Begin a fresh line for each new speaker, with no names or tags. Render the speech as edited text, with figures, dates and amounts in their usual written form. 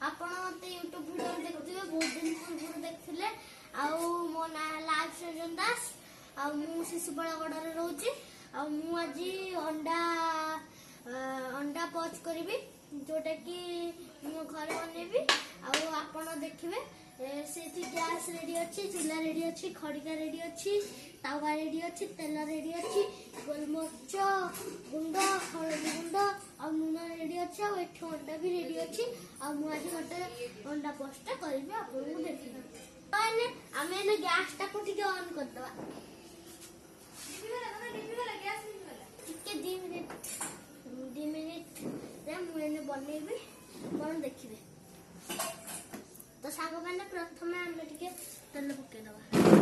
ଆପଣ ମତେ YouTube video ଦେଖୁଥିବେ ବହୁତ ଦିନ ପୂର୍ବରୁ ଦେଖିଥିଲେ। ଆଉ ମୋ ନାଁ ଲାଇଭ ସୃଜନ ଦାସ। ଆଉ ମୁଁ ଶିଶୁପାଳଗଡ଼ରେ ରହୁଛି। ଆଉ ମୁଁ ଆଜି ଅଣ୍ଡା ପଚ୍ କରିବି, जोटा कि मो घरे बनैबी। आपण देखिए से गैस रेडी अच्छी, चूल्हा रेडी अच्छी, खड़िका रेडी अच्छी, तावा रेडी अच्छी, तेल रेडी अच्छी, गोलमरीच गुंड, हलदी गुंड और लुण रेडी अच्छी। अंडा भी रेडी अच्छी। आज गोटे अंडा पोस्टा करी आपको देखिए। आम गैस टाक ऑन करदे दी मिनिट मुझे बनैबी कौन देखिए। तो साग मैंने प्रथम आम टे तेल पकईदबा।